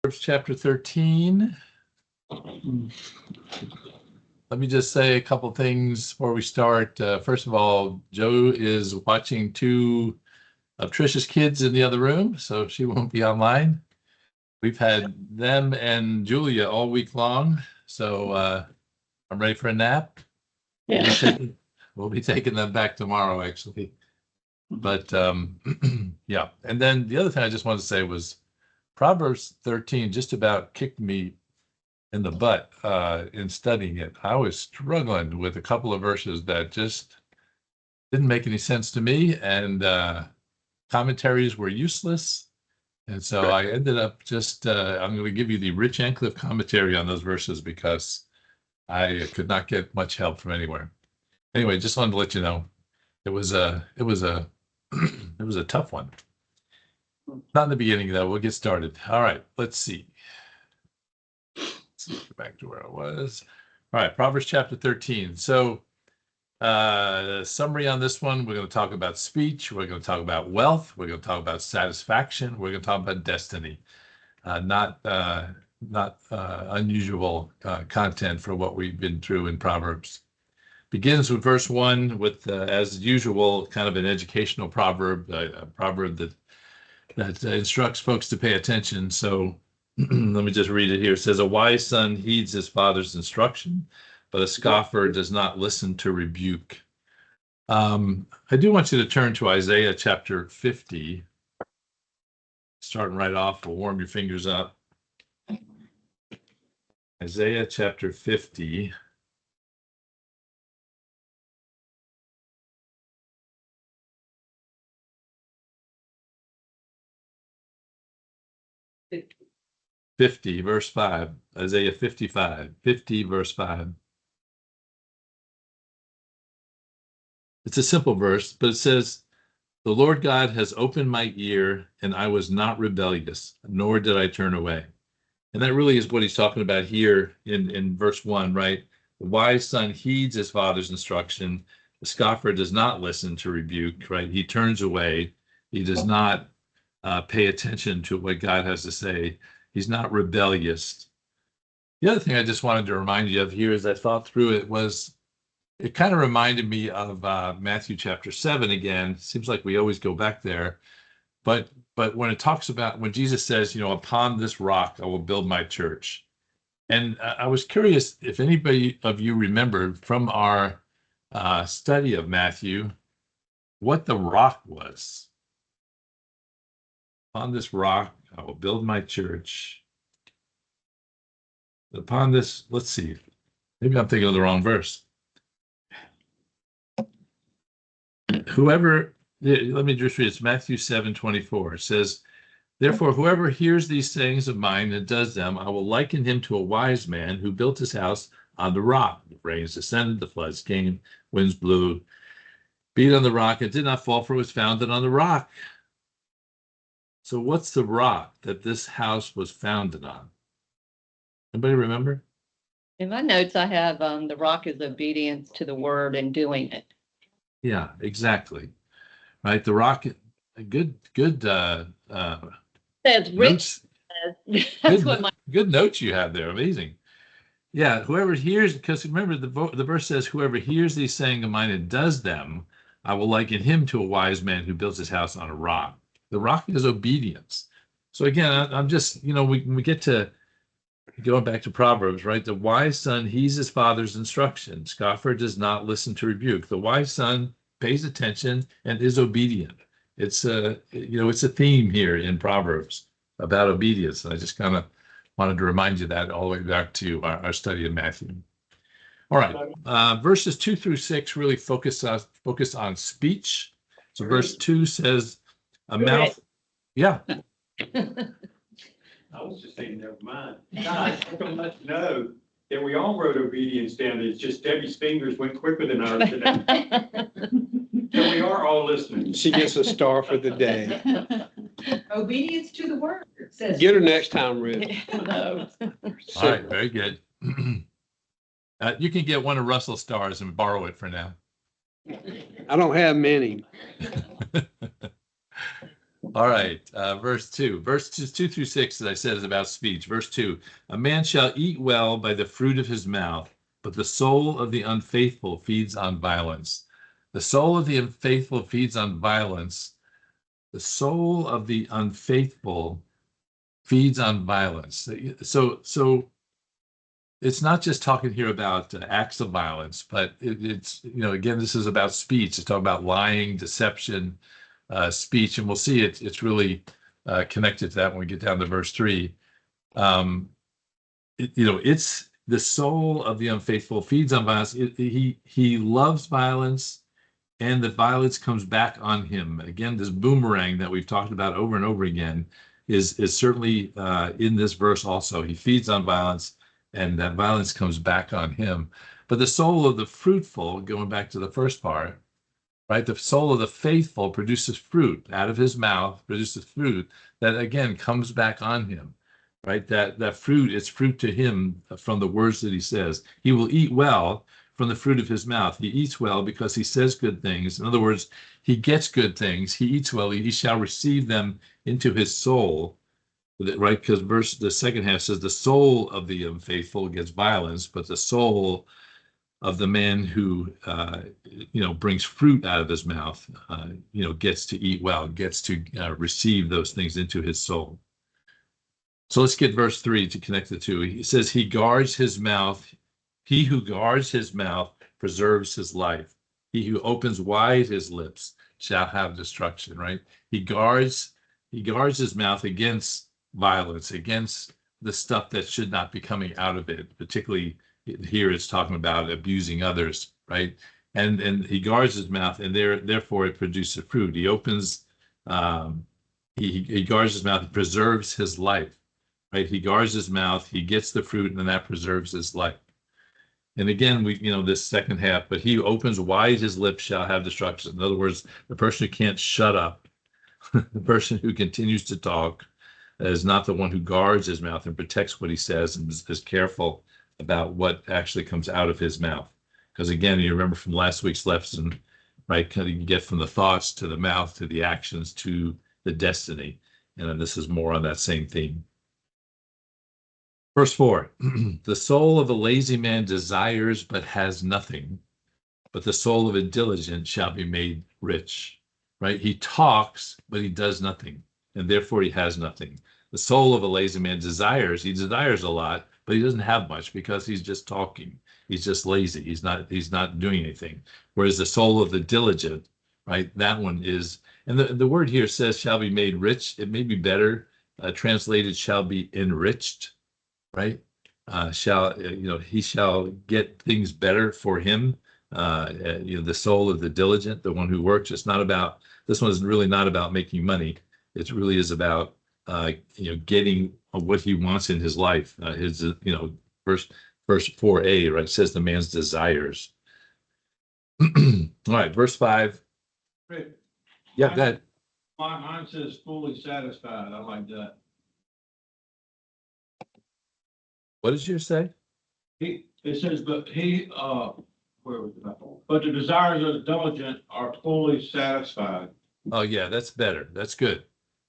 Proverbs chapter 13. Let me just say a couple things before we start. First of all, Joe is watching two of Trisha's kids in the other room, so she won't be online. We've had them and Julia all week long, so I'm ready for a nap. Yeah. We'll be taking them back tomorrow, actually. But yeah, and then the other thing I just wanted to say was Proverbs 13 just about kicked me in the butt in studying it. I was struggling with a couple of verses that just didn't make any sense to me, and commentaries were useless. And so I ended up just, I'm going to give you the Rich Antcliff commentary on those verses because I could not get much help from anywhere. Anyway, just wanted to let you know it was a tough one. Not in the beginning, though. We'll get started. All right, let's see. Let's go back to where I was. All right, Proverbs chapter 13. So summary on this one, we're going to talk about speech. We're going to talk about wealth. We're going to talk about satisfaction. We're going to talk about destiny. Not unusual content for what we've been through in Proverbs. Begins with verse 1 with, as usual, kind of an educational proverb, a proverb that instructs folks to pay attention. So let me just read it here. It says, a wise son heeds his father's instruction, but a scoffer does not listen to rebuke. I do want you to turn to Isaiah chapter 50. Starting right off, we'll warm your fingers up. Isaiah chapter 50. Verse 5, Isaiah 55, 50, verse 5. It's a simple verse, but it says, the Lord God has opened my ear, and I was not rebellious, nor did I turn away. And that really is what he's talking about here in verse 1, right? The wise son heeds his father's instruction. The scoffer does not listen to rebuke, right? He turns away. He does not pay attention to what God has to say. He's not rebellious. The other thing I just wanted to remind you of here as I thought through it was, it kind of reminded me of Matthew chapter 7 again. Seems like we always go back there. But when it talks about, when Jesus says, upon this rock, I will build my church. And I was curious if anybody of you remembered from our study of Matthew, what the rock was. On this rock, I will build my church. Upon this, let's see, maybe I'm thinking of the wrong verse. Let me just read, it's Matthew 7:24. It says, therefore, whoever hears these sayings of mine and does them, I will liken him to a wise man who built his house on the rock. The rains descended, the floods came, winds blew, beat on the rock, and did not fall, for it was founded on the rock. So what's the rock that this house was founded on? Anybody remember? In my notes, I have the rock is obedience to the word and doing it. Yeah, exactly. Right. The rock, good Says Rich. Good notes you have there. Amazing. Yeah. Whoever hears, because remember the verse says, whoever hears these sayings of mine and does them, I will liken him to a wise man who builds his house on a rock. The rock is obedience. So again, I'm just, we get to going back to Proverbs, right? The wise son heeds his father's instruction. Scoffer does not listen to rebuke. The wise son pays attention and is obedient. It's it's a theme here in Proverbs about obedience. And I just kind of wanted to remind you that all the way back to our study of Matthew. All right, verses 2 through 6 really focus on speech. So verse 2 says, a mouth. Yeah. I was just saying, never mind. I don't let you know that we all wrote obedience down. It's just Debbie's fingers went quicker than ours today. So we are all listening. She gets a star for the day. Obedience to the word. Says Get her next time, Ruth. No. All right, very good. You can get one of Russell's stars and borrow it for now. I don't have many. All right, verse 2. Verses 2 through 6, as I said, is about speech. Verse 2, a man shall eat well by the fruit of his mouth, but the soul of the unfaithful feeds on violence. The soul of the unfaithful feeds on violence. The soul of the unfaithful feeds on violence. So it's not just talking here about acts of violence, but it's, again, this is about speech. It's talking about lying, deception, speech, and we'll see it's really connected to that when we get down to verse 3. It's the soul of the unfaithful feeds on violence. He loves violence, and the violence comes back on him. Again, this boomerang that we've talked about over and over again is certainly in this verse also. He feeds on violence, and that violence comes back on him. But the soul of the fruitful, going back to the first part, right? The soul of the faithful produces fruit out of his mouth, produces fruit that again comes back on him, right? That fruit is fruit to him from the words that he says. He will eat well from the fruit of his mouth. He eats well because he says good things. In other words, he gets good things. He eats well. He shall receive them into his soul, right? Because the second half says the soul of the unfaithful gets violence, but the soul of the man who brings fruit out of his mouth gets to eat well, gets to receive those things into his soul. So let's get verse 3 to connect the two. He says, he guards his mouth. He who guards his mouth preserves his life. He who opens wide his lips shall have destruction, right? He guards his mouth against violence, against the stuff that should not be coming out of it. Particularly here it's talking about abusing others, right? And he guards his mouth, and therefore it produces fruit. He opens, he guards his mouth, he preserves his life, right? He guards his mouth, he gets the fruit, and that preserves his life. And again, this second half, but he who opens wide his lips shall have destruction. In other words, the person who can't shut up, the person who continues to talk, is not the one who guards his mouth and protects what he says and is careful about what actually comes out of his mouth. Because again, you remember from last week's lesson, right? You can get from the thoughts to the mouth to the actions to the destiny. And then this is more on that same theme. Verse 4, the soul of a lazy man desires but has nothing, but the soul of a diligent shall be made rich, right? He talks, but he does nothing, and therefore he has nothing. The soul of a lazy man desires a lot, but he doesn't have much because he's just talking. He's just lazy. He's not doing anything. Whereas the soul of the diligent, right? That one is, and the word here says shall be made rich. It may be better translated shall be enriched, right? He shall get things better for him. The soul of the diligent, the one who works. This one is really not about making money. It really is about getting what he wants in his life. Verse 4a, right, says the man's desires. All right, verse 5. Great. Yeah, go ahead. Mine says fully satisfied. I like that. What did you say? It says, where was it? But the desires of the diligent are fully satisfied. Oh yeah, that's better. That's good.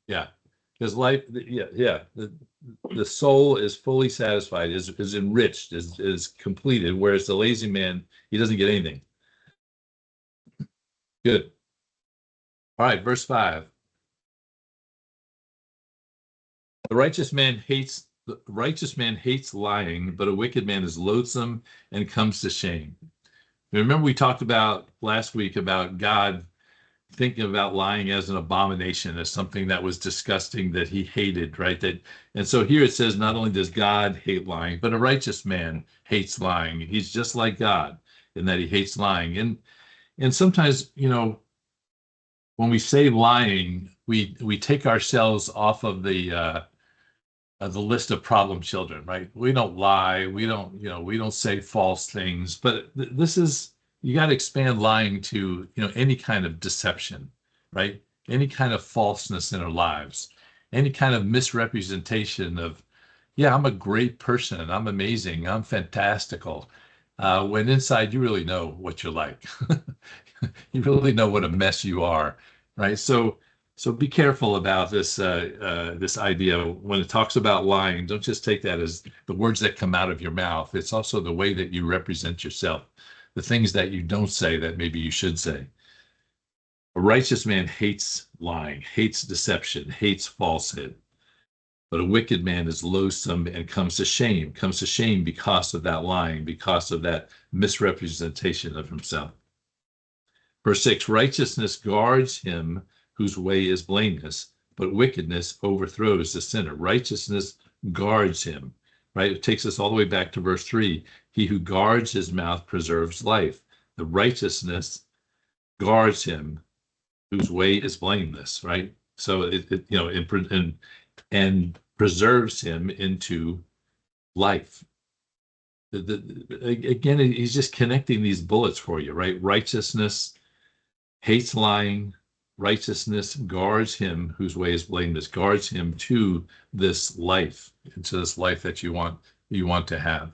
Yeah, because life, the soul is fully satisfied, is enriched, is completed. Whereas the lazy man, he doesn't get anything. Good. All right, verse 5. The righteous man hates lying, but a wicked man is loathsome and comes to shame. Remember, we talked about last week about God thinking about lying as an abomination, as something that was disgusting, that he hated, right? And so here it says, not only does God hate lying, but a righteous man hates lying. He's just like God in that he hates lying. And sometimes, when we say lying, we take ourselves off of the list of problem children, right? We don't lie. We don't say false things, but this is, you got to expand lying to, any kind of deception, right? Any kind of falseness in our lives, any kind of misrepresentation of, yeah, I'm a great person. I'm amazing. I'm fantastical. When inside you really know what you're like. You really know what a mess you are, right? So So be careful about this idea when it talks about lying. Don't just take that as the words that come out of your mouth. It's also the way that you represent yourself, the things that you don't say that maybe you should say. A righteous man hates lying, hates deception, hates falsehood. But a wicked man is loathsome and comes to shame because of that lying, because of that misrepresentation of himself. Verse 6, righteousness guards him whose way is blameless, but wickedness overthrows the sinner. Righteousness guards him, right? It takes us all the way back to verse 3. He who guards his mouth preserves life. The righteousness guards him whose way is blameless, right? So and preserves him into life. Again, he's just connecting these bullets for you, right? Righteousness hates lying. Righteousness guards him whose way is blameless, guards him to this life, into this life that you want to have.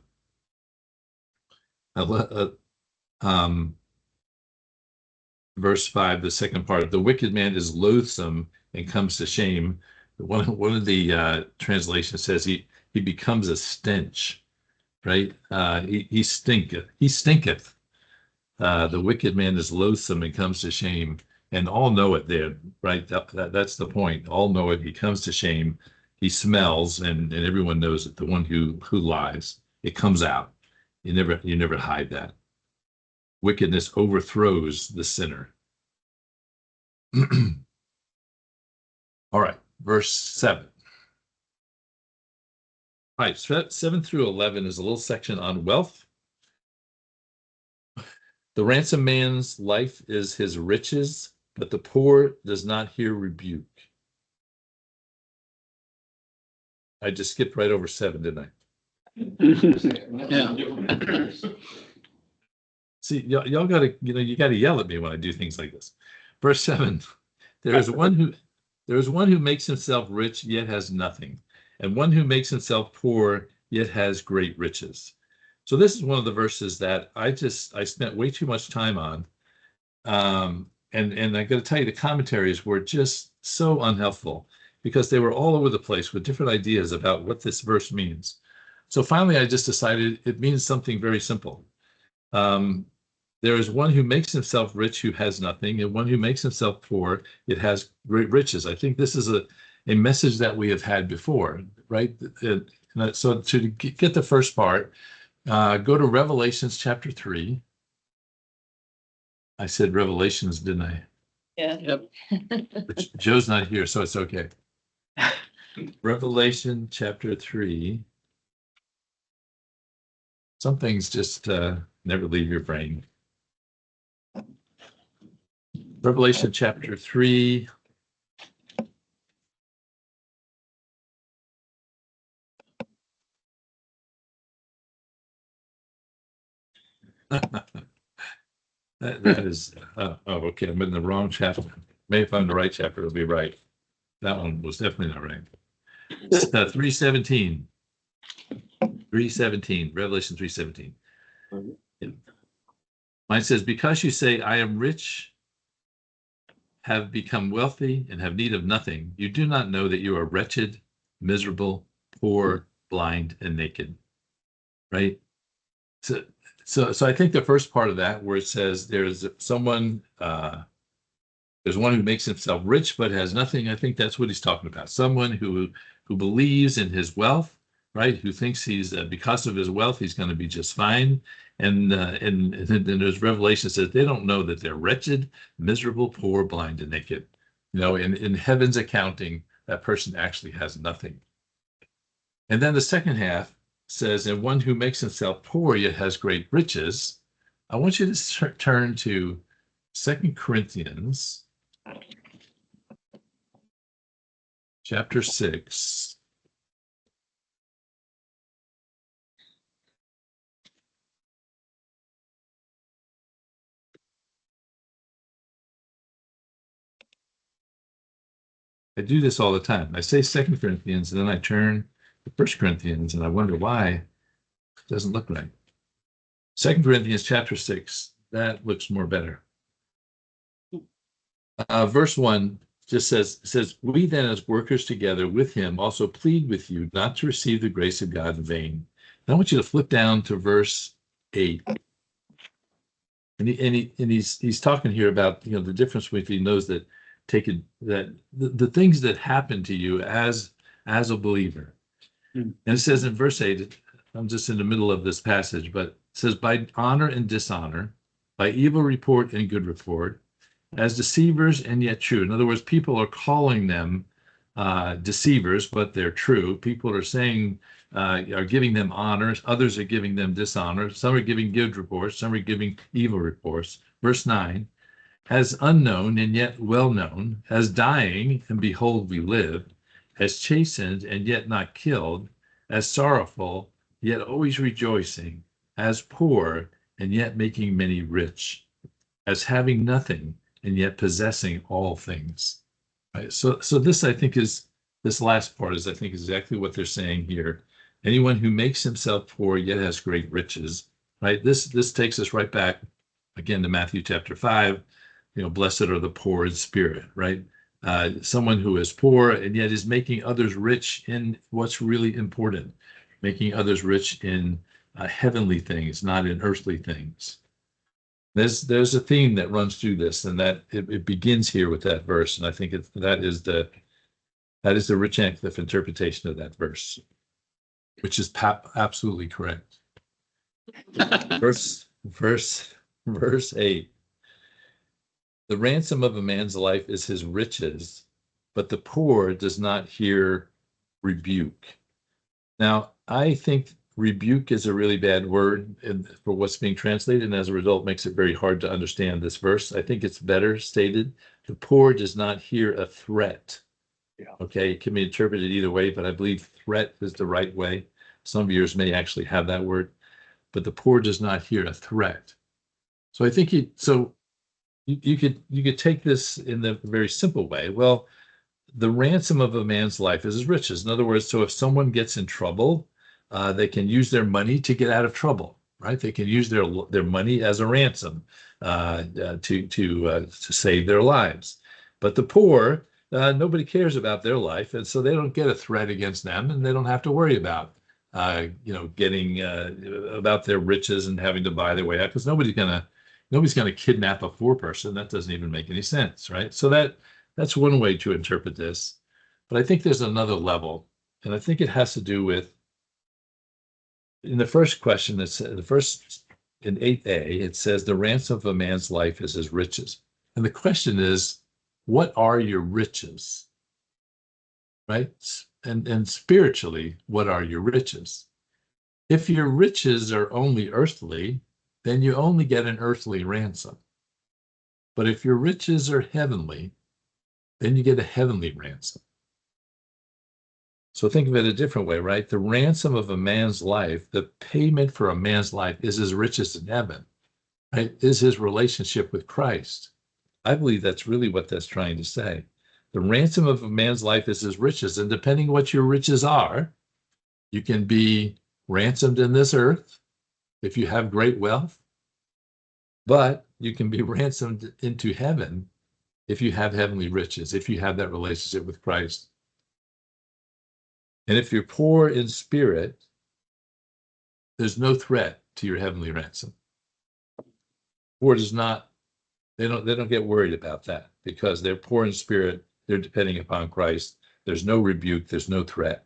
Verse 5, the second part, the wicked man is loathsome and comes to shame. One of the translations says he becomes a stench, right? He stinketh. He stinketh. The wicked man is loathsome and comes to shame, and all know it there, right? That's the point. All know it. He comes to shame. He smells, and everyone knows it. The one who lies, it comes out. You never hide that. Wickedness overthrows the sinner. All right, verse 7. All right, 7 through 11 is a little section on wealth. The ransom man's life is his riches, but the poor does not hear rebuke. I just skipped right over 7, didn't I? See, y'all gotta, you gotta yell at me when I do things like this. Verse 7, there is one who makes himself rich, yet has nothing, and one who makes himself poor, yet has great riches. So this is one of the verses that I spent way too much time on. And I got to tell you, the commentaries were just so unhelpful because they were all over the place with different ideas about what this verse means. So finally, I just decided it means something very simple. There is one who makes himself rich who has nothing, and one who makes himself poor, it has great riches. I think this is a message that we have had before, right? So to get the first part, go to Revelations chapter 3. I said Revelations, didn't I? Yeah. Yep. But Joe's not here, so it's okay. Revelation chapter 3. Some things just never leave your brain. Revelation chapter 3. That is, okay, I'm in the wrong chapter. Maybe if I'm in the right chapter, it'll be right. That one was definitely not right. 3:17. 3:17, Revelation 3:17. Yeah. Mine says, because you say, I am rich, have become wealthy, and have need of nothing, you do not know that you are wretched, miserable, poor, blind, and naked. Right? So I think the first part of that, where it says there's one who makes himself rich but has nothing, I think that's what he's talking about. Someone who believes in his wealth, right? Who thinks he's because of his wealth he's going to be just fine. And there's Revelation says they don't know that they're wretched, miserable, poor, blind, and naked. In heaven's accounting, that person actually has nothing. And then the second half says, and one who makes himself poor yet has great riches. I want you to turn to 2 Corinthians chapter 6. I do this all the time. I say 2 Corinthians, and then I turn to 1 Corinthians, and I wonder why it doesn't look right. 2 Corinthians chapter 6, that looks more better. Verse 1, just says, we then as workers together with him also plead with you not to receive the grace of God in vain. And I want you to flip down to verse 8. And he's talking here about, the difference between those that take it, that the things that happen to you as a believer. And it says in verse 8, I'm just in the middle of this passage, but it says, by honor and dishonor, by evil report and good report, as deceivers and yet true. In other words, people are calling them deceivers, but they're true. People are saying, are giving them honors. Others are giving them dishonor. Some are giving good reports. Some are giving evil reports. Verse 9, as unknown and yet well known, as dying, and behold, we live, as chastened and yet not killed, as sorrowful, yet always rejoicing, as poor and yet making many rich, as having nothing and yet possessing all things. Right? So this, I think, this last part is, I think, exactly what they're saying here. Anyone who makes himself poor yet has great riches, right? This takes us right back again to Matthew chapter 5. Blessed are the poor in spirit, right? Someone who is poor and yet is making others rich in what's really important, making others rich in heavenly things, not in earthly things. There's a theme that runs through this, and that it begins here with that verse, and I think that is the Rich Antcliff interpretation of that verse, which is absolutely correct. Verse 8. The ransom of a man's life is his riches, but the poor does not hear rebuke. Now, I think rebuke is a really bad word for what's being translated, and as a result makes it very hard to understand this verse. I think it's better stated, the poor does not hear a threat. Yeah. Okay, it can be interpreted either way, but I believe threat is the right way. Some of yours may actually have that word, but the poor does not hear a threat. So I think you could take this in the very simple way. Well, the ransom of a man's life is his riches. In other words, so if someone gets in trouble, they can use their money to get out of trouble, right? They can use their money as a ransom to save their lives. But the poor, nobody cares about their life, and so they don't get a threat against them, and they don't have to worry about getting about their riches and having to buy their way out, because nobody's gonna kidnap a poor person. That doesn't even make any sense, right? So that's one way to interpret this. But I think there's another level, and I think it has to do with, in the first question, it's in 8a, it says the ransom of a man's life is his riches. And the question is, what are your riches? Right? And spiritually, what are your riches? If your riches are only earthly, then you only get an earthly ransom. But if your riches are heavenly, then you get a heavenly ransom. So think of it a different way, right? The ransom of a man's life, the payment for a man's life is his riches in heaven, right? Is his relationship with Christ. I believe that's really what that's trying to say. The ransom of a man's life is his riches, and depending what your riches are, you can be ransomed in this earth if you have great wealth, but you can be ransomed into heaven if you have heavenly riches, if you have that relationship with Christ. And if you're poor in spirit, there's no threat to your heavenly ransom. Poor does not, they don't get worried about that, because they're poor in spirit, they're depending upon Christ. There's no rebuke, there's no threat.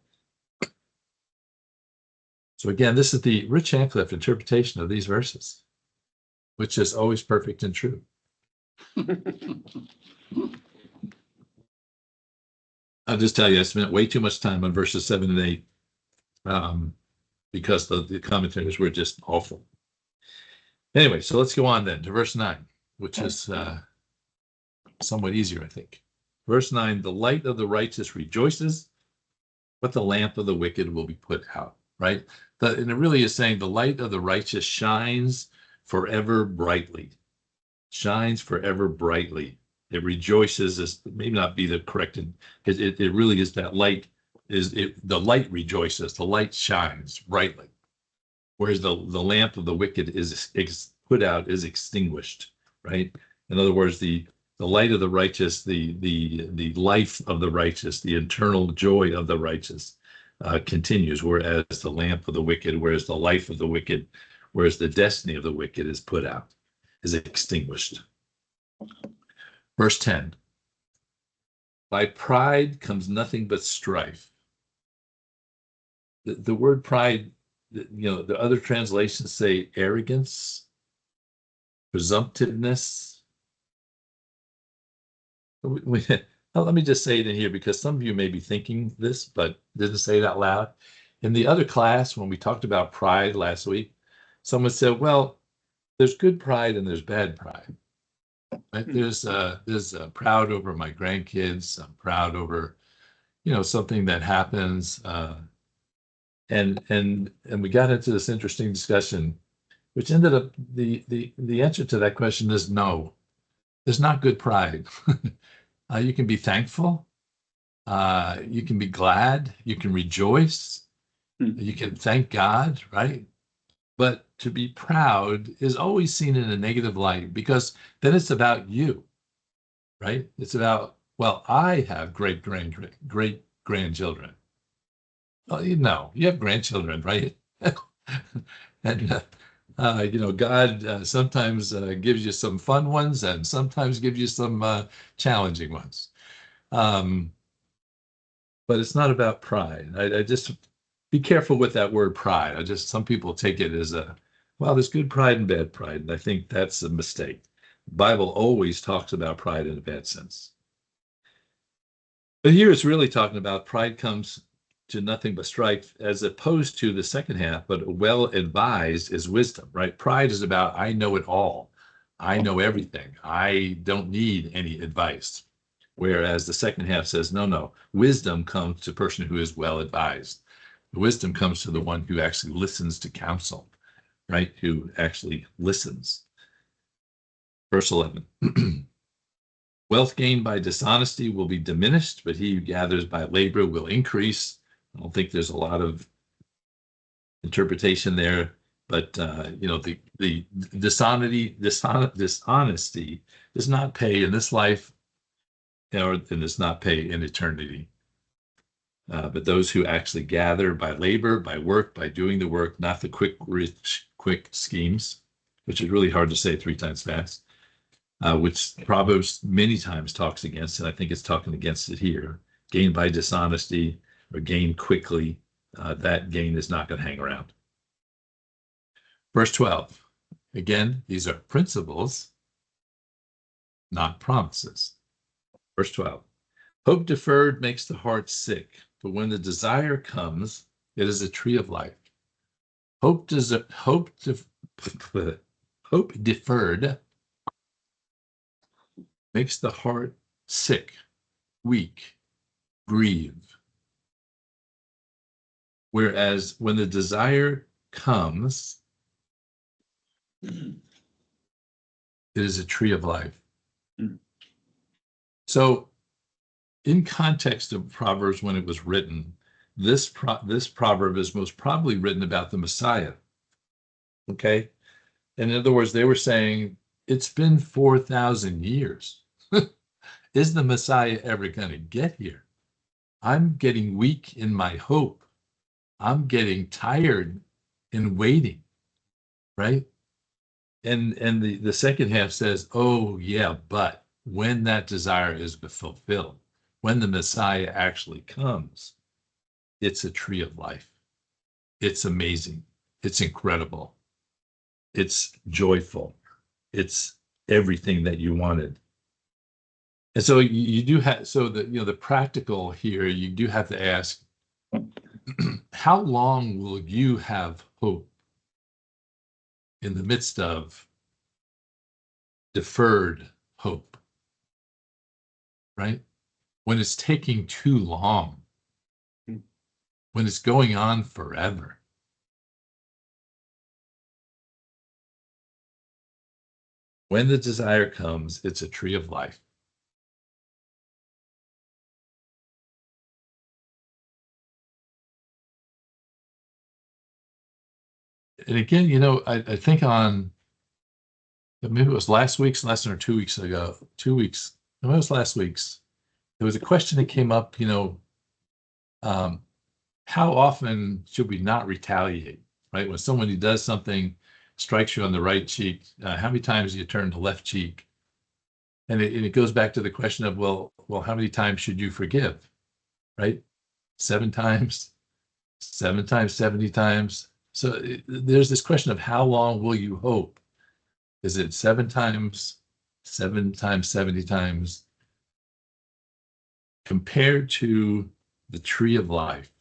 So again, this is the Rich Antcliff interpretation of these verses, which is always perfect and true. I'll just tell you, I spent way too much time on verses 7 and 8 because the commentators were just awful. Anyway, so let's go on then to verse 9, which is somewhat easier, I think. Verse 9, the light of the righteous rejoices, but the lamp of the wicked will be put out, right? And it really is saying the light of the righteous shines forever brightly. Shines forever brightly. It rejoices, is maybe not be the correct, it really is that light, the light rejoices, the light shines brightly. Whereas the lamp of the wicked is put out, is extinguished, right? In other words, the the light of the righteous, the life of the righteous, the eternal joy of the righteous continues, whereas the lamp of the wicked, whereas the life of the wicked, whereas the destiny of the wicked is put out, is extinguished. Verse 10. By pride comes nothing but strife. The word pride, the other translations say arrogance, presumptiveness. Let me just say it in here because some of you may be thinking this, but didn't say it out loud. In the other class, when we talked about pride last week, someone said, well, there's good pride and there's bad pride. Right? There's proud over my grandkids. I'm proud over, something that happens. And we got into this interesting discussion, which ended up the answer to that question is no. There's not good pride. You can be thankful. You can be glad. You can rejoice. You can thank God, right? But to be proud is always seen in a negative light because then it's about you, right? It's about, well, I have great grandchildren. Well, you have grandchildren, right? And God sometimes gives you some fun ones and sometimes gives you some challenging ones. But it's not about pride. I just be careful with that word pride. Some people take it as there's good pride and bad pride. And I think that's a mistake. The Bible always talks about pride in a bad sense. But here it's really talking about pride comes to nothing but strife, as opposed to the second half, but well advised is wisdom, right? Pride is about, I know it all. I know everything. I don't need any advice. Whereas the second half says, no, wisdom comes to a person who is well advised. Wisdom comes to the one who actually listens to counsel, right? Who actually listens. Verse 11. Wealth gained by dishonesty will be diminished, but he who gathers by labor will increase. I don't think there's a lot of interpretation there, but the dishonesty does not pay in this life, and does not pay in eternity. But those who actually gather by labor, by work, by doing the work, not the quick schemes, which is really hard to say 3 times fast, which Proverbs many times talks against, and I think it's talking against it here. Gain by dishonesty or gain quickly, that gain is not going to hang around. Verse 12. Again, these are principles, not promises. Verse 12. Hope deferred makes the heart sick, but when the desire comes, it is a tree of life. Hope deferred makes the heart sick, weak, grieve. Whereas when the desire comes, it is a tree of life. So in context of Proverbs, when it was written, this proverb is most probably written about the Messiah. Okay? In other words, they were saying, it's been 4,000 years. Is the Messiah ever going to get here? I'm getting weak in my hope. I'm getting tired in waiting, right? And the second half says, oh yeah, but when that desire is fulfilled, when the Messiah actually comes, it's a tree of life. It's amazing. It's incredible. It's joyful. It's everything that you wanted. And so you do have, the practical here, you do have to ask, how long will you have hope in the midst of deferred hope, right? When it's taking too long, when it's going on forever. When the desire comes, it's a tree of life. And again, I think on maybe it was last week's lesson or 2 weeks ago, 2 weeks. No, it was last week's. There was a question that came up, how often should we not retaliate, right? When somebody does something, strikes you on the right cheek, how many times do you turn the left cheek? And it goes back to the question of, well, how many times should you forgive, right? 7 times, 7 times, 70 times. So there's this question of how long will you hope? Is it 7 times, 7 times, 70 times? Compared to the tree of life,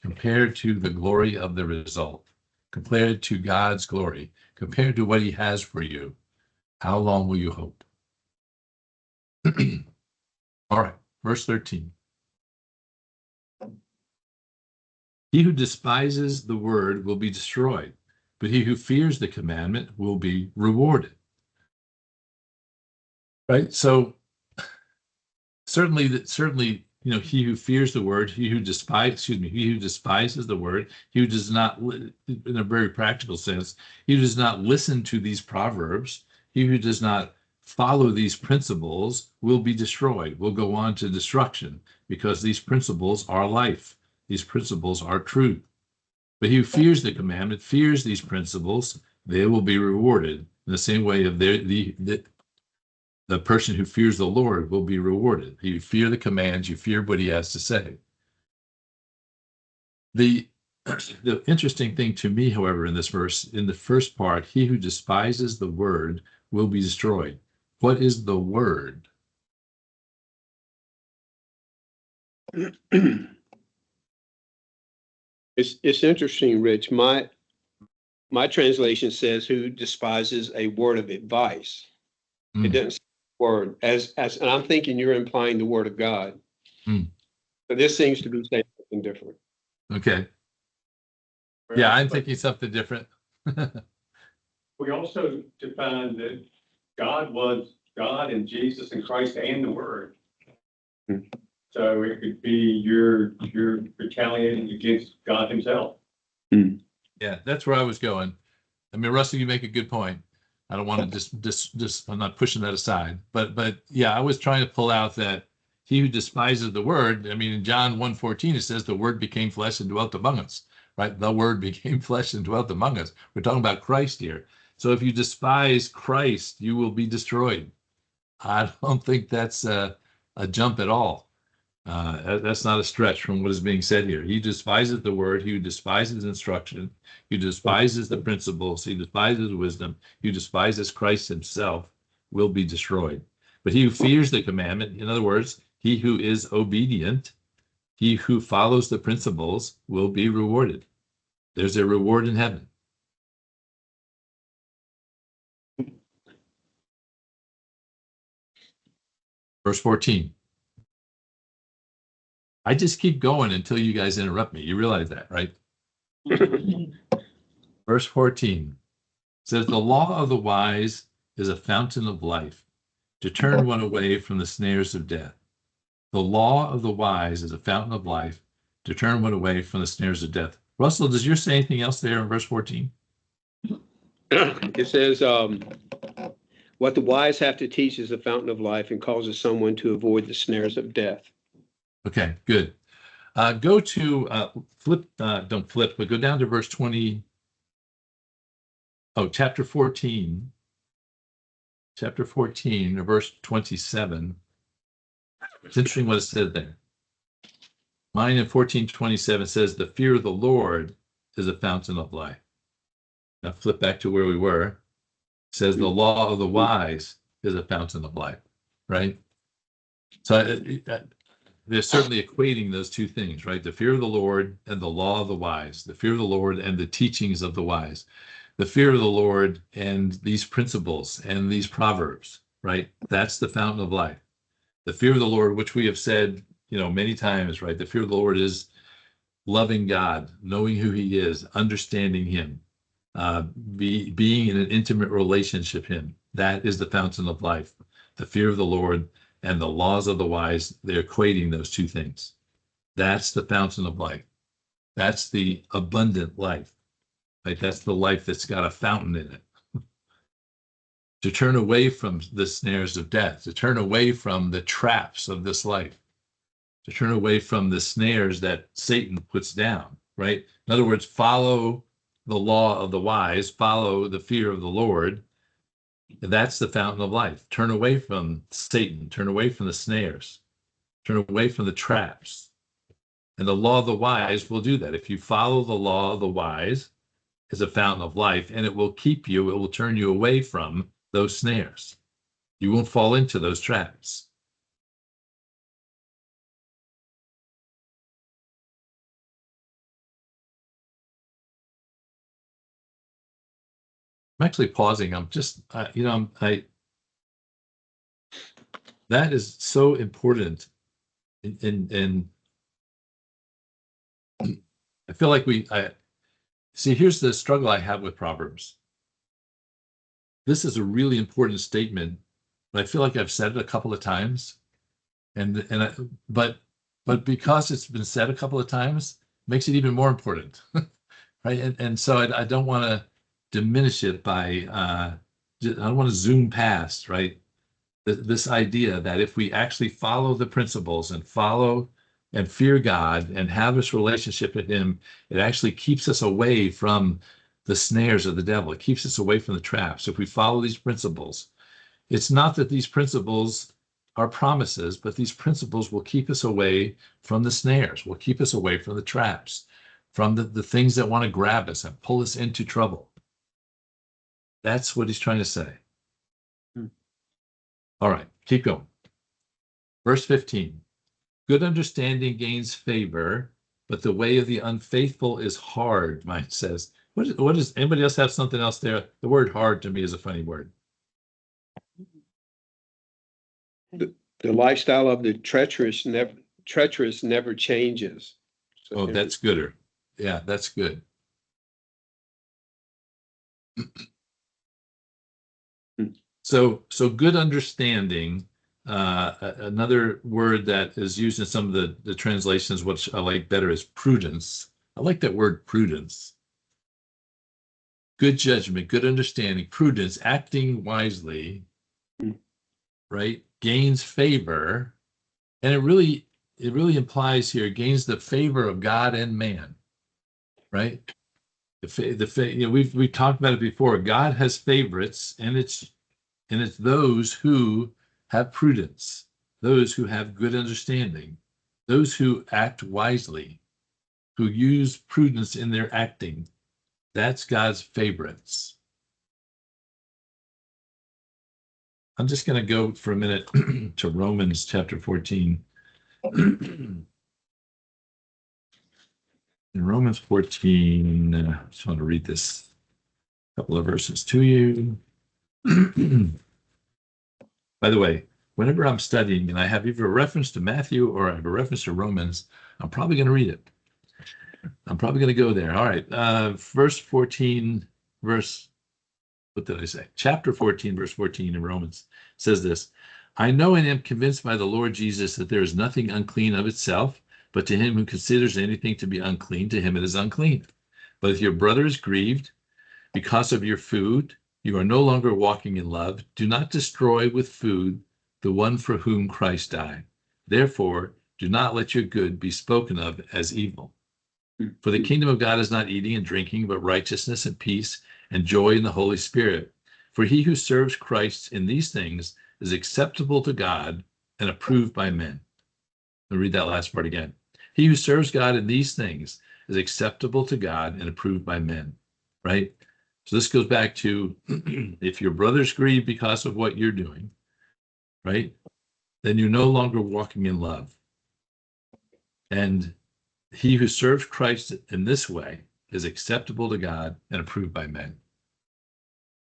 compared to the glory of the result, compared to God's glory, compared to what he has for you, how long will you hope? All right, verse 13. He who despises the word will be destroyed, but he who fears the commandment will be rewarded. Right? So certainly, he who fears the word, he who despises the word, he who does not, in a very practical sense, he who does not listen to these proverbs, he who does not follow these principles will be destroyed, will go on to destruction, because these principles are life. These principles are truth. But he who fears the commandment, fears these principles, they will be rewarded in the same way of the person who fears the Lord will be rewarded. You fear the commands, you fear what he has to say. The interesting thing to me, however, in this verse, in the first part, he who despises the word will be destroyed. What is the word? It's interesting, Rich. My translation says who despises a word of advice. It doesn't say word as and I'm thinking you're implying the word of God. So this seems to be saying something different. Okay. Yeah, I'm thinking something different. We also define that God was God and Jesus and Christ and the Word. So it could be you're retaliating against God himself. Yeah, that's where I was going. I mean, Russell, you make a good point. I don't want to just I'm not pushing that aside. But yeah, I was trying to pull out that he who despises the word, I mean, in John 1:14, it says the word became flesh and dwelt among us, right? The word became flesh and dwelt among us. We're talking about Christ here. So if you despise Christ, you will be destroyed. I don't think that's a jump at all. That's not a stretch from what is being said here. He despises the word, he who despises instruction, he despises the principles, he despises wisdom, he despises Christ himself will be destroyed. But he who fears the commandment, in other words, he who is obedient, he who follows the principles will be rewarded. There's a reward in heaven. Verse 14. I just keep going until you guys interrupt me. You realize that, right? Verse 14 says, the law of the wise is a fountain of life, to turn one away from the snares of death. The law of the wise is a fountain of life, to turn one away from the snares of death. Russell, does yours say anything else there in verse 14? It says, what the wise have to teach is a fountain of life and causes someone to avoid the snares of death. Okay, good. Go to don't flip, but go down to verse 20. Oh, chapter 14. Chapter 14, verse 27. It's interesting what it said there. Mine in 14:27 says, the fear of the Lord is a fountain of life. Now flip back to where we were. It says the law of the wise is a fountain of life, right? So they're certainly equating those two things, right? The fear of the Lord and the law of the wise, the fear of the Lord and the teachings of the wise, the fear of the Lord and these principles and these proverbs, right? That's the fountain of life. The fear of the Lord, which we have said, many times, right? The fear of the Lord is loving God, knowing who he is, understanding him, being in an intimate relationship with him. That is the fountain of life. The fear of the Lord and the laws of the wise, they're equating those two things. That's the fountain of life. That's the abundant life. Right? That's the life that's got a fountain in it. to turn away from the snares of death, to turn away from the traps of this life, to turn away from the snares that Satan puts down, right? In other words, follow the law of the wise, follow the fear of the Lord. That's the fountain of life. Turn away from Satan, turn away from the snares, turn away from the traps. And the law of the wise will do that. If you follow the law of the wise, is a fountain of life, and it will keep you, it will turn you away from those snares. You won't fall into those traps. I'm actually pausing. I'm just, that is so important. And I feel like see, here's the struggle I have with Proverbs. This is a really important statement, but I feel like I've said it a couple of times. But because it's been said a couple of times, makes it even more important. Right. And so I don't want to diminish it by, I don't want to zoom past, right? This idea that if we actually follow the principles and follow and fear God and have this relationship with him, it actually keeps us away from the snares of the devil. It keeps us away from the traps. If we follow these principles, it's not that these principles are promises, but these principles will keep us away from the snares, will keep us away from the traps, from the things that want to grab us and pull us into trouble. That's what he's trying to say. All right, keep going. Verse 15. Good understanding gains favor, but the way of the unfaithful is hard, mine says. What is anybody else have something else there? The word hard to me is a funny word. The lifestyle of the treacherous never changes. So Oh, that's gooder. Yeah, that's good. So good understanding. Another word that is used in some of the translations, which I like better, is prudence. I like that word, prudence. Good judgment, good understanding, prudence, acting wisely, right? Gains favor, and it really implies here gains the favor of God and man, right? We've talked about it before. God has favorites, and it's those who have prudence, those who have good understanding, those who act wisely, who use prudence in their acting. That's God's favorites. I'm just going to go for a minute to Romans chapter 14. In Romans 14, I just want to read this couple of verses to you. By the way, whenever I'm studying and I have either a reference to Matthew or I have a reference to Romans, I'm probably going to read it. I'm probably going to go there. All right. Verse 14, what did I say? Chapter 14, verse 14 in Romans says this: I know and am convinced by the Lord Jesus that there is nothing unclean of itself, but to him who considers anything to be unclean, to him it is unclean. But if your brother is grieved because of your food, you are no longer walking in love. Do not destroy with food the one for whom Christ died. Therefore, do not let your good be spoken of as evil. For the kingdom of God is not eating and drinking, but righteousness and peace and joy in the Holy Spirit. For he who serves Christ in these things is acceptable to God and approved by men. I'll read that last part again. He who serves God in these things is acceptable to God and approved by men, right? So this goes back to if your brother's grieved because of what you're doing, right, then you're no longer walking in love. And he who serves Christ in this way is acceptable to God and approved by men.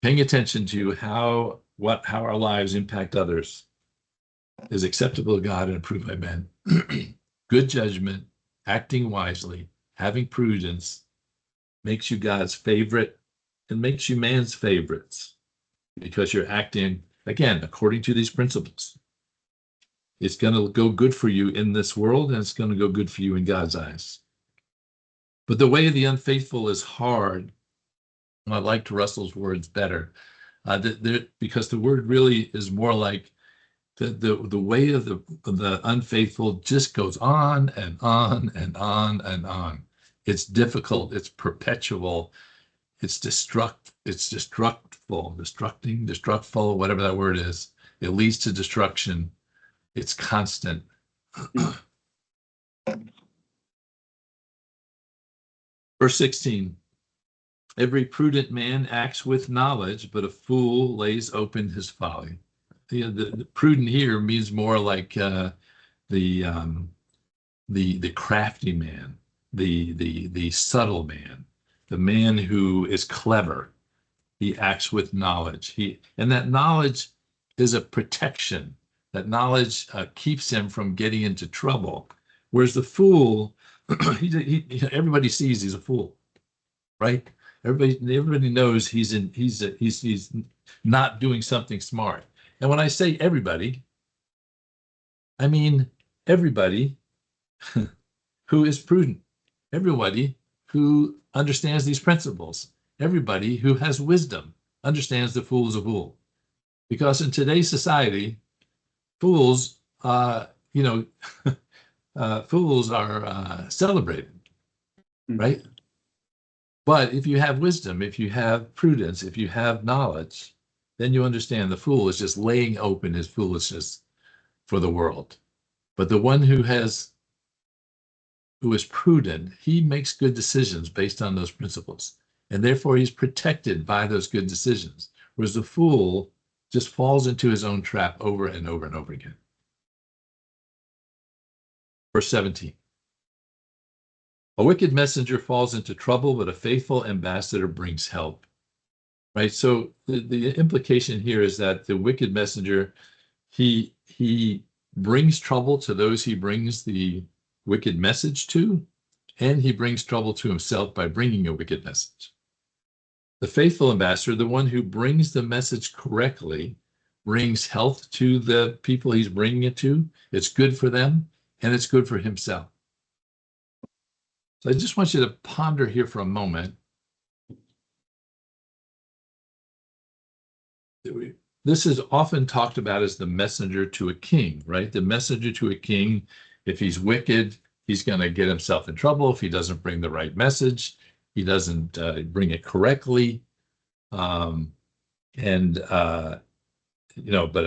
Paying attention to how our lives impact others is acceptable to God and approved by men. Good judgment, acting wisely, having prudence makes you God's favorite and makes you man's favorites because you're acting, again, according to these principles. It's going to go good for you in this world, and it's going to go good for you in God's eyes. But the way of the unfaithful is hard. I liked Russell's words better. Because the word really is more like the way of the unfaithful just goes on and on and on and on. It's difficult. It's perpetual. It's destructful, whatever that word is. It leads to destruction. It's constant. Verse 16. Every prudent man acts with knowledge, but a fool lays open his folly. The prudent here means more like the crafty man, the subtle man, the man who is clever. He acts with knowledge. And that knowledge is a protection. That knowledge keeps him from getting into trouble. Whereas the fool, everybody sees he's a fool, right? Everybody knows he's not doing something smart. And when I say everybody, I mean everybody who is prudent, everybody who understands these principles, everybody who has wisdom understands the fool is a fool. Because in today's society, fools, fools are celebrated, right? But if you have wisdom, if you have prudence, if you have knowledge, then you understand the fool is just laying open his foolishness for the world. But the one who is prudent, he makes good decisions based on those principles. And therefore he's protected by those good decisions. Whereas the fool just falls into his own trap over and over and over again. Verse 17. A wicked messenger falls into trouble, but a faithful ambassador brings help. Right? So the implication here is that the wicked messenger, he brings trouble to those he brings the wicked message to, and he brings trouble to himself by bringing a wicked message. The faithful ambassador, the one who brings the message correctly, brings health to the people he's bringing it to. It's good for them, and it's good for himself. So I just want you to ponder here for a moment. This is often talked about as the messenger to a king, right? The messenger to a king, if he's wicked, he's going to get himself in trouble if he doesn't bring the right message. He doesn't bring it correctly. But a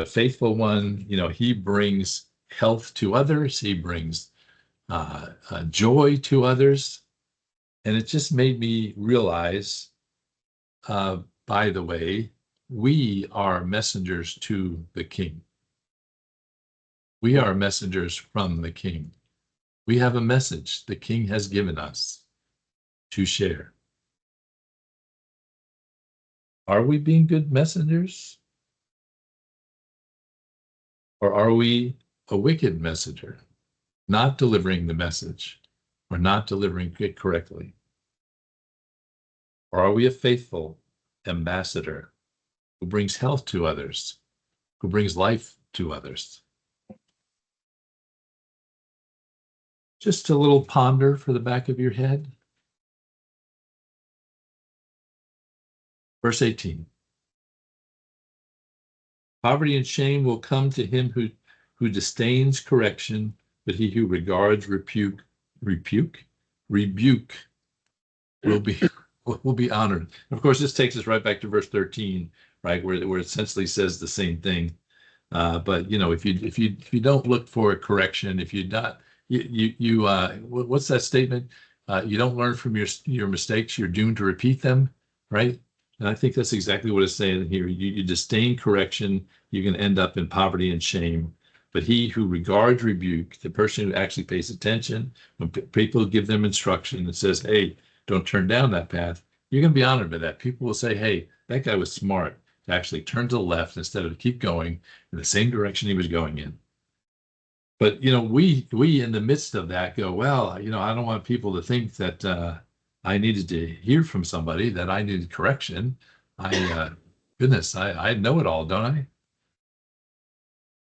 faithful one, he brings health to others. He brings joy to others. And it just made me realize, by the way, we are messengers to the king. We are messengers from the king. We have a message the king has given us to share. Are we being good messengers? Or are we a wicked messenger, not delivering the message or not delivering it correctly? Or are we a faithful ambassador who brings health to others, who brings life to others? Just a little ponder for the back of your head. Verse 18. Poverty and shame will come to him who disdains correction, but he who regards rebuke will be honored. Of course, this takes us right back to verse 13, right, where it essentially says the same thing. But if you don't look for a correction, if you not what's that statement? You don't learn from your mistakes, you're doomed to repeat them, right? And I think that's exactly what it's saying here. You disdain correction, you can end up in poverty and shame. But he who regards rebuke, the person who actually pays attention, when people give them instruction and says, hey, don't turn down that path, you're going to be honored by that. People will say, hey, that guy was smart to actually turn to the left instead of keep going in the same direction he was going in. But, we in the midst of that go, well, I don't want people to think that I needed to hear from somebody, that I needed correction. Goodness, I know it all, don't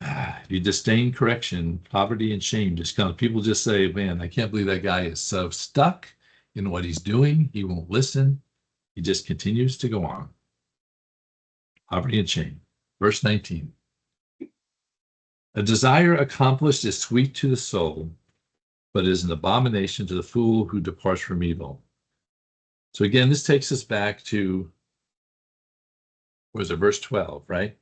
I? You disdain correction, poverty and shame just kind of, people just say, man, I can't believe that guy is so stuck in what he's doing. He won't listen. He just continues to go on. poverty and shame. Verse 19. A desire accomplished is sweet to the soul, but is an abomination to the fool who departs from evil. So again, this takes us back to, what was it, verse 12, right?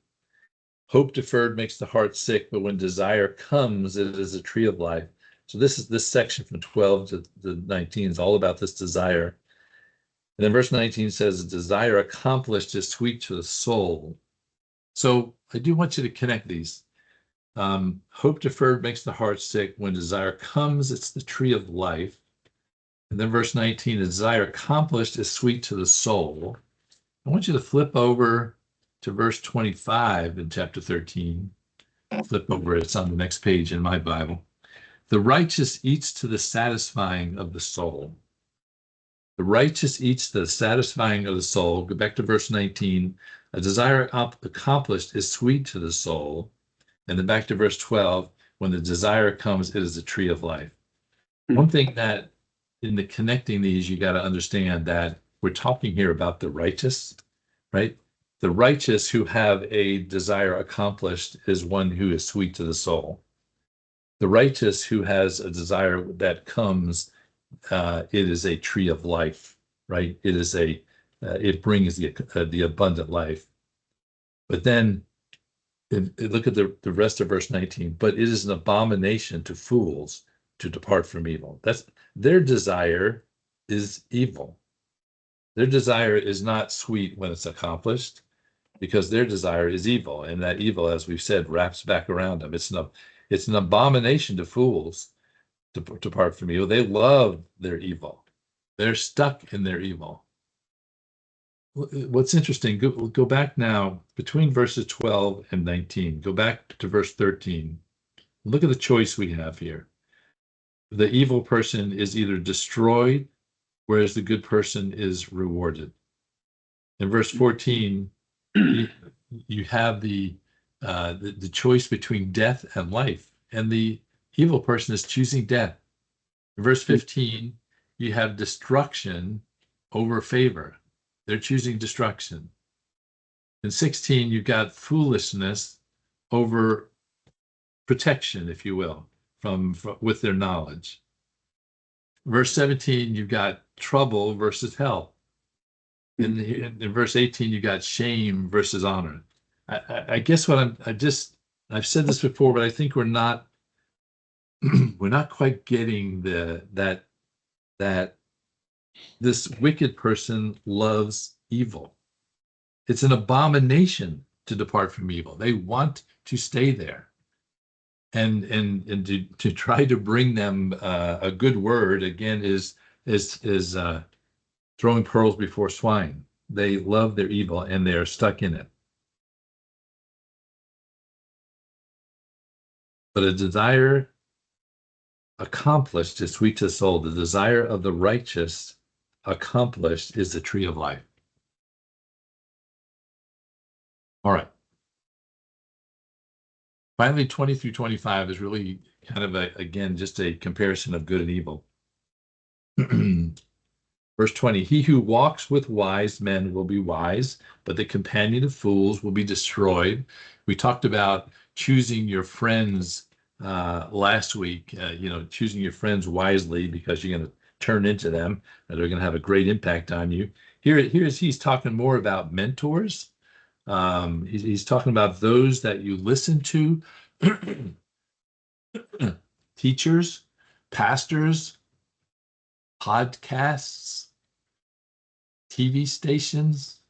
Hope deferred makes the heart sick, but when desire comes, it is a tree of life. So this section from 12 to 19 is all about this desire. And then verse 19 says, desire accomplished is sweet to the soul. So I do want you to connect these. Hope deferred makes the heart sick. When desire comes, it's the tree of life. And then verse 19, desire accomplished is sweet to the soul. I want you to flip over to verse 25 in chapter 13. Flip over, it's on the next page in my Bible. The righteous eats to the satisfying of the soul. The righteous eats the satisfying of the soul. Go back to verse 19. A desire accomplished is sweet to the soul. And then back to verse 12. When the desire comes, it is a tree of life. One thing that in the connecting these, you got to understand that we're talking here about the righteous, right? The righteous who have a desire accomplished is one who is sweet to the soul. The righteous who has a desire that comes, it is a tree of life, right? It is it brings the abundant life. But then look at the rest of verse 19. But it is an abomination to fools to depart from evil. That's their desire is evil. Their desire is not sweet when it's accomplished, because their desire is evil, and that evil, as we've said, wraps back around them. It's an abomination to fools to depart from evil. They love their evil. They're stuck in their evil. What's interesting, go back now between verses 12 and 19. Go back to verse 13. Look at the choice we have here. The evil person is either destroyed, whereas the good person is rewarded. In verse 14, you have the choice between death and life, and the evil person is choosing death. In verse 15, you have destruction over favor. They're choosing destruction. In 16, you've got foolishness over protection, if you will, from with their knowledge. Verse 17, you've got trouble versus hell. In verse 18, you got shame versus honor. I guess what I've said this before, but I think we're not quite getting that this wicked person loves evil. It's an abomination to depart from evil. They want to stay there. And to try to bring them a good word again is throwing pearls before swine. They love their evil and they are stuck in it. But a desire accomplished is sweet to the soul. The desire of the righteous accomplished is the tree of life. All right. Finally, 20 through 25 is really kind of again, just a comparison of good and evil. Verse 20, he who walks with wise men will be wise, but the companion of fools will be destroyed. We talked about choosing your friends last week, choosing your friends wisely because you're going to turn into them and they're going to have a great impact on you. He's talking more about mentors. He's talking about those that you listen to, teachers, pastors, podcasts, TV stations.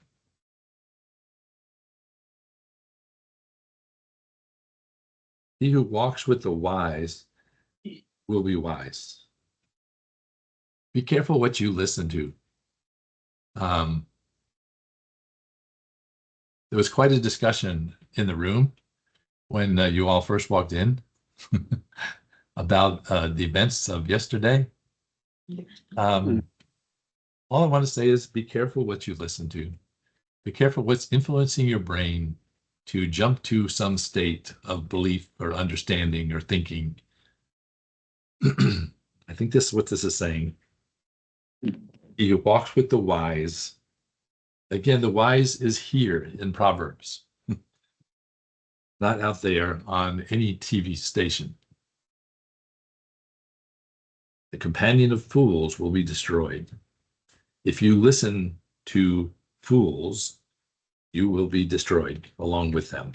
He who walks with the wise will be wise. Be careful what you listen to. There was quite a discussion in the room when you all first walked in about the events of yesterday. All I want to say is be careful what you listen to. Be careful what's influencing your brain to jump to some state of belief or understanding or thinking. I think this is what this is saying. He who walks with the wise, Again, the wise is here in Proverbs, not out there on any TV station. The companion of fools will be destroyed. If you listen to fools, you will be destroyed along with them.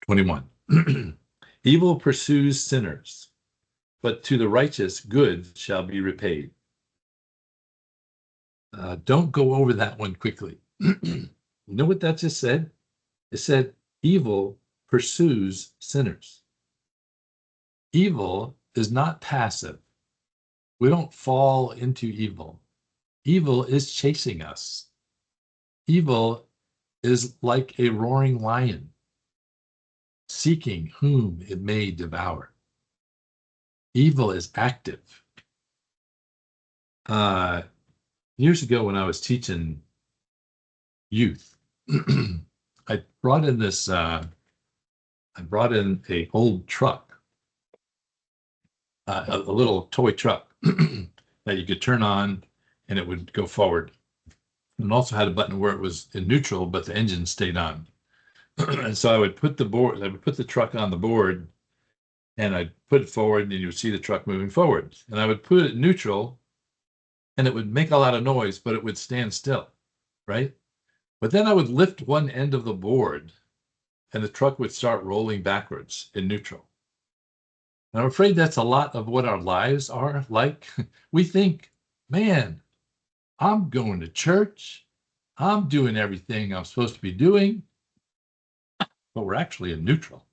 21. Evil pursues sinners, but to the righteous good shall be repaid. Don't go over that one quickly. You know what that just said? It said evil pursues sinners. Evil is not passive. We don't fall into evil. Evil is chasing us. Evil is like a roaring lion, seeking whom it may devour. Evil is active. Years ago when I was teaching youth, I brought in a old truck, a little toy truck that you could turn on and it would go forward. And also had a button where it was in neutral, but the engine stayed on. And so I would put the truck on the board and I'd put it forward and you would see the truck moving forward. And I would put it neutral and it would make a lot of noise, but it would stand still, right? But then I would lift one end of the board and the truck would start rolling backwards in neutral. And I'm afraid that's a lot of what our lives are like. We think, man, I'm going to church. I'm doing everything I'm supposed to be doing. But we're actually in neutral.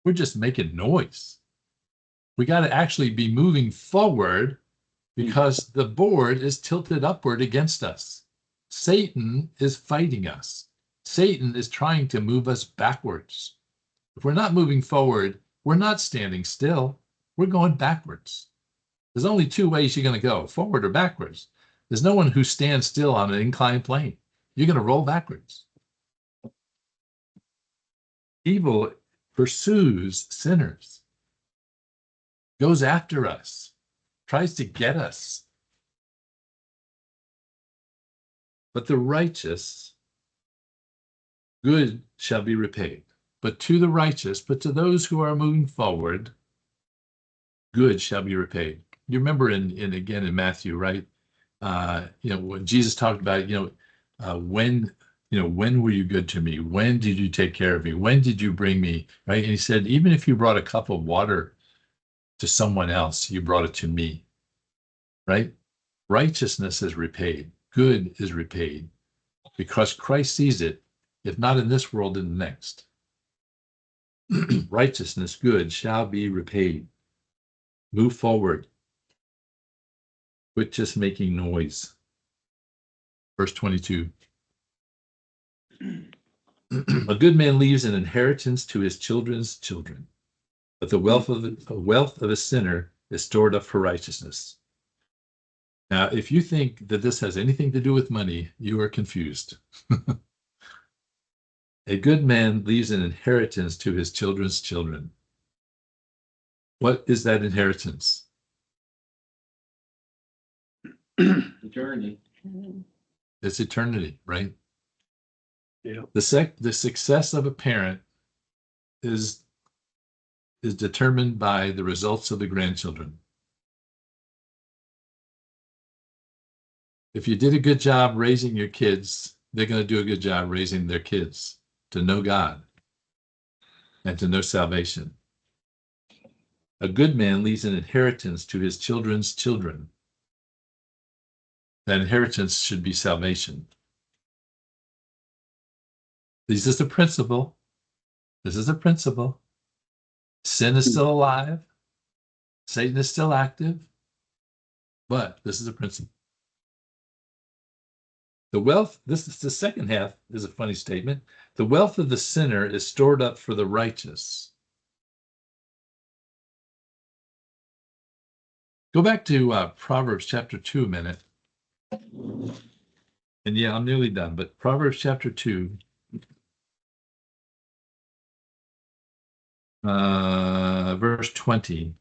We're just making noise. We got to actually be moving forward because the board is tilted upward against us. Satan is fighting us. Satan is trying to move us backwards. If we're not moving forward, we're not standing still. We're going backwards. There's only two ways you're going to go, forward or backwards. There's no one who stands still on an inclined plane. You're going to roll backwards. Evil pursues sinners, goes after us, tries to get us. But the righteous, good shall be repaid. But to the righteous, but to those who are moving forward, good shall be repaid. You remember again in Matthew, right? When Jesus talked about, when were you good to me? When did you take care of me? When did you bring me, right? And he said, even if you brought a cup of water to someone else, you brought it to me, right? Righteousness is repaid. Good is repaid because Christ sees it, if not in this world, in the next. Righteousness, good shall be repaid. Move forward. Quit just making noise. Verse 22. A good man leaves an inheritance to his children's children, but the wealth of a sinner is stored up for righteousness. Now, if you think that this has anything to do with money, you are confused. A good man leaves an inheritance to his children's children. What is that inheritance? Eternity. It's eternity, right? Yeah. The success of a parent is determined by the results of the grandchildren. If you did a good job raising your kids, they're going to do a good job raising their kids to know God and to know salvation. A good man leaves an inheritance to his children's children. That inheritance should be salvation. This is the principle. This is the principle. Sin is still alive. Satan is still active. But this is the principle. The wealth, this is the second half, is a funny statement. The wealth of the sinner is stored up for the righteous. Go back to Proverbs chapter 2 a minute. And yeah, I'm nearly done, but Proverbs chapter 2, verse 20.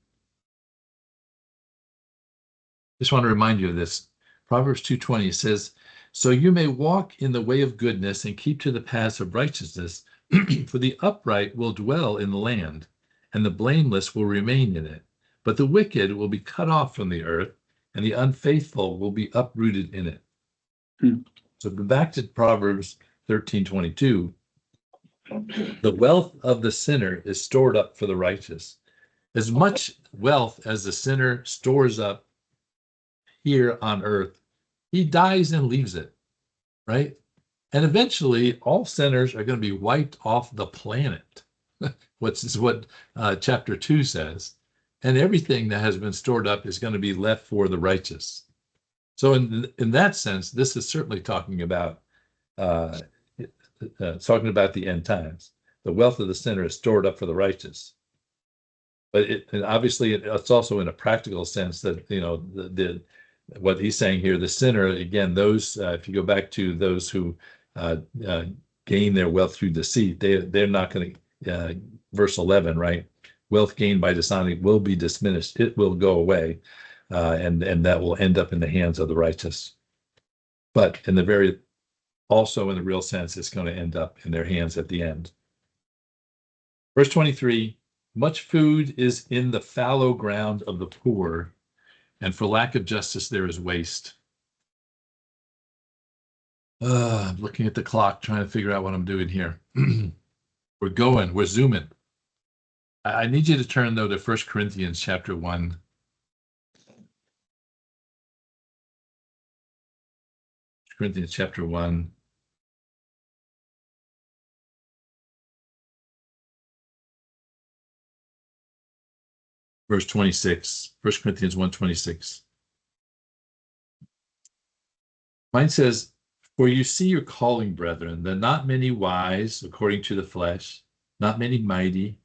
Just want to remind you of this. Proverbs 2:20 says, so you may walk in the way of goodness and keep to the paths of righteousness, for the upright will dwell in the land, and the blameless will remain in it. But the wicked will be cut off from the earth, and the unfaithful will be uprooted in it. So go back to Proverbs 13:22. The wealth of the sinner is stored up for the righteous. As much wealth as the sinner stores up here on earth, he dies and leaves it, right? And eventually, all sinners are going to be wiped off the planet. What chapter 2 says. And everything that has been stored up is going to be left for the righteous. So in that sense, this is certainly talking about the end times. The wealth of the sinner is stored up for the righteous. But obviously it's also in a practical sense that, what he's saying here, the sinner, again, those, if you go back to those who gain their wealth through deceit, they're not going to, verse 11, right? Wealth gained by dishonesty will be diminished. It will go away, and that will end up in the hands of the righteous. But also in the real sense, it's going to end up in their hands at the end. Verse 23, much food is in the fallow ground of the poor, and for lack of justice there is waste. I'm looking at the clock, trying to figure out what I'm doing here. We're zooming. I need you to turn, though, to 1 Corinthians chapter 1. Corinthians chapter 1. Verse 26, 1 Corinthians 1:26. Mine says, for you see your calling, brethren, that not many wise according to the flesh, not many mighty,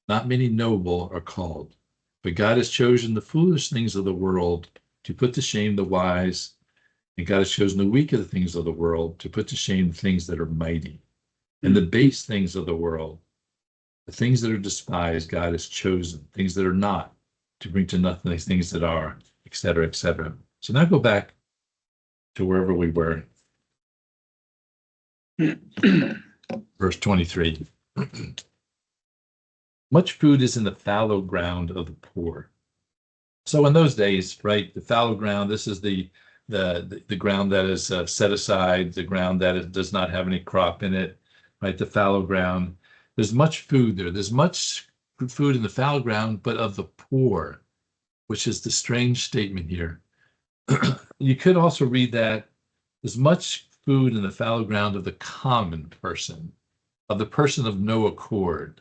not many noble are called. But God has chosen the foolish things of the world to put to shame the wise, and God has chosen the weak of the things of the world to put to shame the things that are mighty. And the base things of the world, the things that are despised, God has chosen, things that are not, to bring to nothing the things that are, etc., etc. So now go back to wherever we were. Verse 23. Much food is in the fallow ground of the poor. So in those days, right, the fallow ground, this is the ground that is set aside, the ground that does not have any crop in it, right, the fallow ground. There's much food there. There's much food in the fallow ground, but of the poor, which is the strange statement here. You could also read that there's much food in the fallow ground of the common person, of the person of no accord.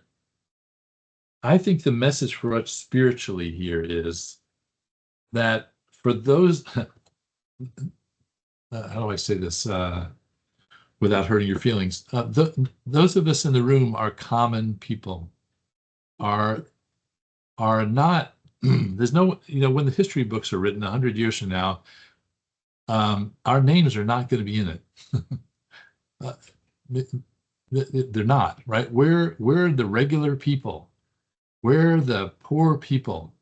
I think the message for us spiritually here is that for those, how do I say this without hurting your feelings? Those of us in the room are common people, are not, there's no, when the history books are written 100 years from now, our names are not going to be in it. They're not, right? We're the regular people. We're the poor people.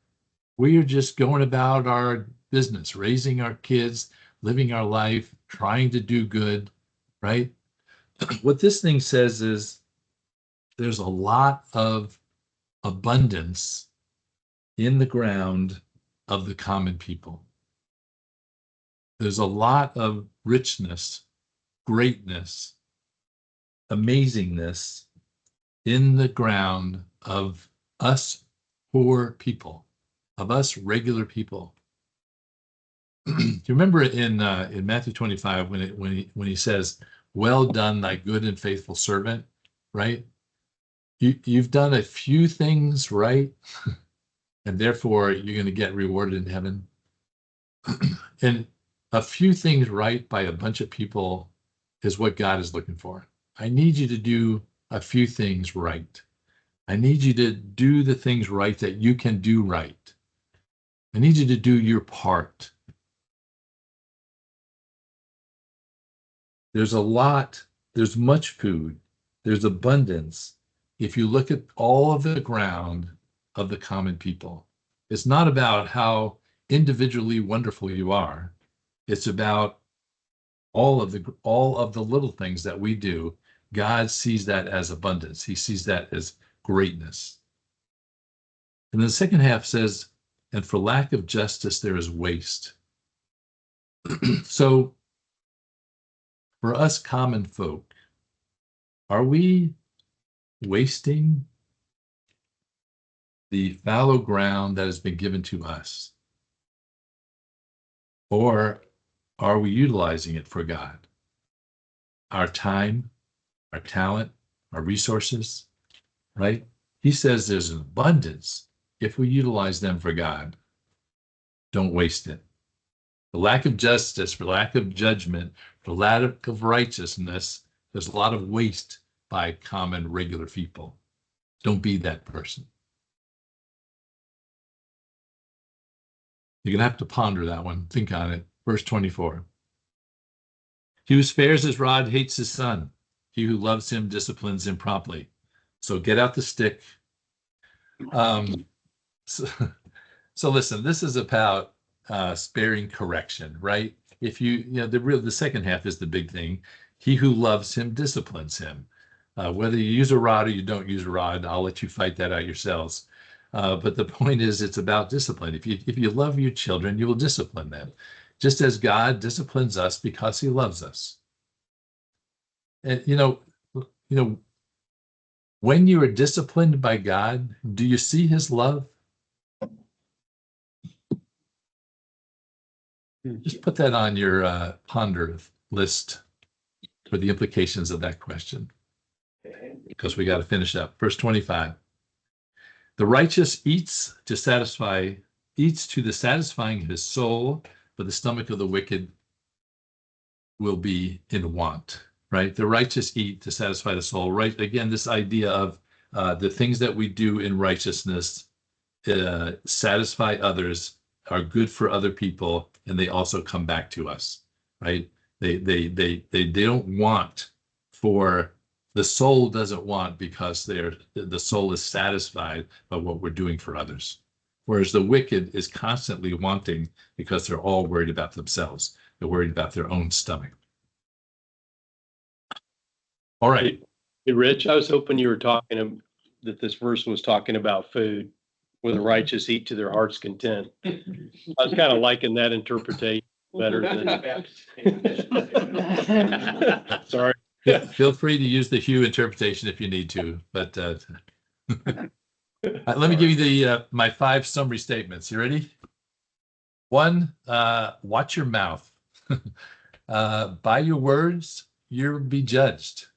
We are just going about our business, raising our kids, living our life, trying to do good, right? What this thing says is there's a lot of abundance in the ground of the common people. There's a lot of richness, greatness, amazingness in the ground of us poor people, of us regular people. Do you remember in Matthew 25 when he says, "Well done, thy good and faithful servant," right? You've done a few things right, and therefore you're going to get rewarded in heaven. And a few things right by a bunch of people is what God is looking for. I need you to do a few things right. I need you to do the things right that you can do right. I need you to do your part. There's much food, there's abundance. If you look at all of the ground of the common people, it's not about how individually wonderful you are. It's about all of the little things that we do. God sees that as abundance. He sees that as greatness. And the second half says, and for lack of justice, there is waste. So for us common folk, are we wasting the fallow ground that has been given to us? Or are we utilizing it for God? Our time, our talent, our resources, right? He says there's an abundance if we utilize them for God. Don't waste it. For lack of justice, for lack of judgment, for lack of righteousness, there's a lot of waste by common, regular people. Don't be that person. You're going to have to ponder that one. Think on it. Verse 24. He who spares his rod hates his son. He who loves him disciplines him promptly. So get out the stick. So listen, this is about sparing correction, right? If the second half is the big thing. He who loves him disciplines him. Whether you use a rod or you don't use a rod, I'll let you fight that out yourselves. But the point is, it's about discipline. If you love your children, you will discipline them, just as God disciplines us because He loves us. And when you are disciplined by God, do you see His love? Just put that on your ponder list for the implications of that question, because we got to finish up. Verse 25. The righteous eats to the satisfying of his soul, but the stomach of the wicked will be in want, right? The righteous eat to satisfy the soul, right? Again, this idea of the things that we do in righteousness satisfy others, are good for other people, and they also come back to us, right? They don't want for the soul doesn't want because the soul is satisfied by what we're doing for others. Whereas the wicked is constantly wanting because they're all worried about themselves. They're worried about their own stomach. All right. Hey, Rich, I was hoping you were talking that this verse was talking about food, where the righteous eat to their heart's content. I was kind of liking that interpretation better than. Sorry. Feel free to use the Hugh interpretation if you need to, but let me give you my 5 summary statements. You ready? 1, watch your mouth. By your words, you'll be judged.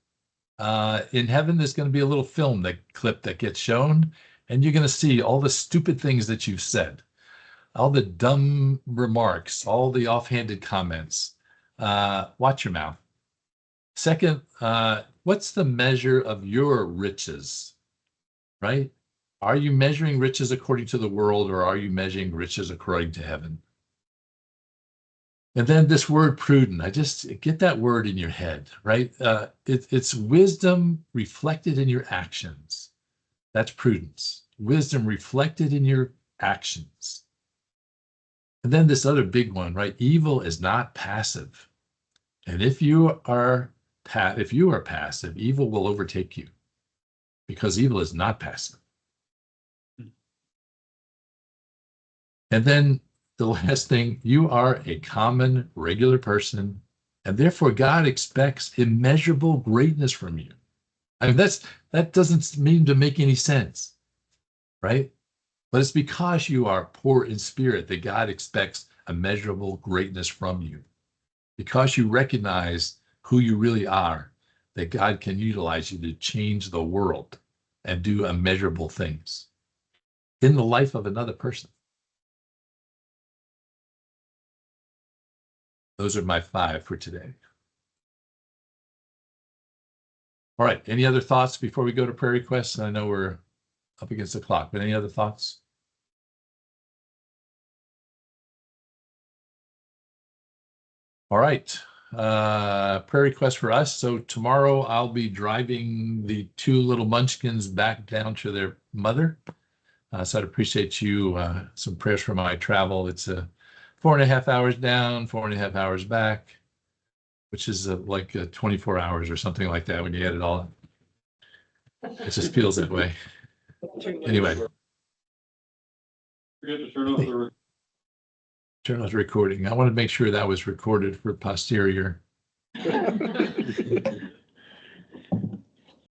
In heaven, there's going to be a little film clip that gets shown, and you're going to see all the stupid things that you've said, all the dumb remarks, all the offhanded comments. Watch your mouth. 2nd, what's the measure of your riches, right? Are you measuring riches according to the world, or are you measuring riches according to heaven? And then this word prudent, I just get that word in your head, right? It's wisdom reflected in your actions. That's prudence. Wisdom reflected in your actions. And then this other big one, right? Evil is not passive. And if you are passive, evil will overtake you, because evil is not passive. And then the last thing, you are a common, regular person, and therefore God expects immeasurable greatness from you. I mean, that doesn't mean to make any sense, right? But it's because you are poor in spirit that God expects immeasurable greatness from you. Because you recognize who you really are, that God can utilize you to change the world and do immeasurable things in the life of another person. Those are my 5 for today. All right. Any other thoughts before we go to prayer requests? I know we're up against the clock, but any other thoughts? All right. Prayer request for us. So tomorrow I'll be driving the 2 little munchkins back down to their mother. So I'd appreciate you, some prayers for my travel. It's 4.5 hours down, 4.5 hours back, which is like 24 hours or something like that when you add it all up. It just feels that way. Anyway, Forget to turn off the. turn off recording. I want to make sure that was recorded for posterior.